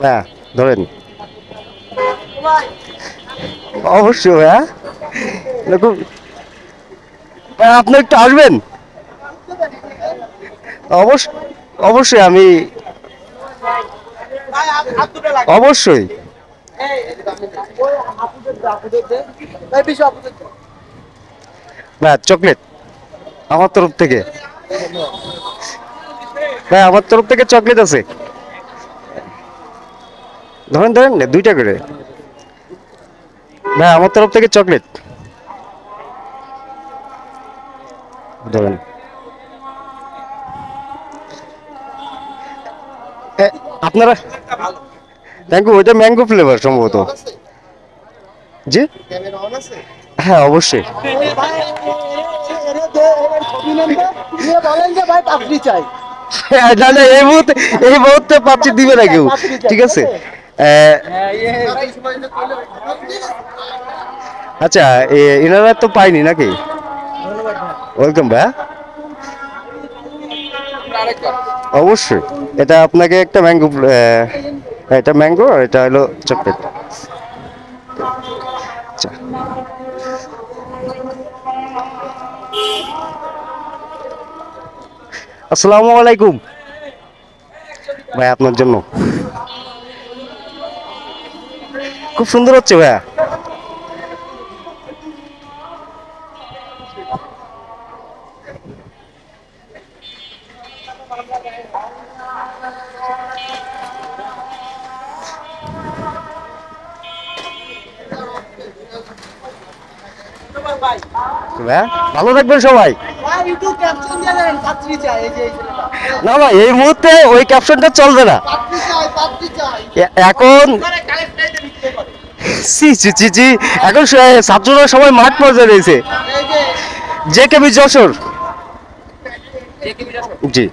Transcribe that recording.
হ্যাঁ ধরেন অবশ্যই। হ্যাঁ দেখুন আপনি একটু আসবেন। অবশ্যই আমি অবশ্যই না চকলেট আমার তরফ থেকে। ভাই আমার তরফ থেকে চকলেট আছে, ধরেন ধরেন দুইটা করে। ভাই আমার তরফ থেকে চকলেট ধরেন। আপনারা থ্যাংক ইউ। ওইটা ম্যাঙ্গো ফ্লেভার সম্ভবত। জি হ্যাঁ অবশ্যই। না না এই মুহূর্তে পাচ্ছি দিবে না কেউ। ঠিক আছে আচ্ছা এনারা তো পাইনি নাকি। ওয়েলকাম ভাই। অবশ্যই এটা আপনাকে একটা ম্যাঙ্গো, এটা ম্যাঙ্গো আর এটা হলো চকলেট। আচ্ছা আসসালামু আলাইকুম ভাই, আপনার জন্য খুব সুন্দর হচ্ছে ভাইয়া। ভাইয়া ভালো থাকবেন সবাই। না ভাই এই মুহূর্তে ওই ক্যাপশনটা চলবে না এখন। জি জি জি জি এখন ছাত্ররা সবাই মাঠ পর্যায়ে রয়েছে। J K B Jashore. জি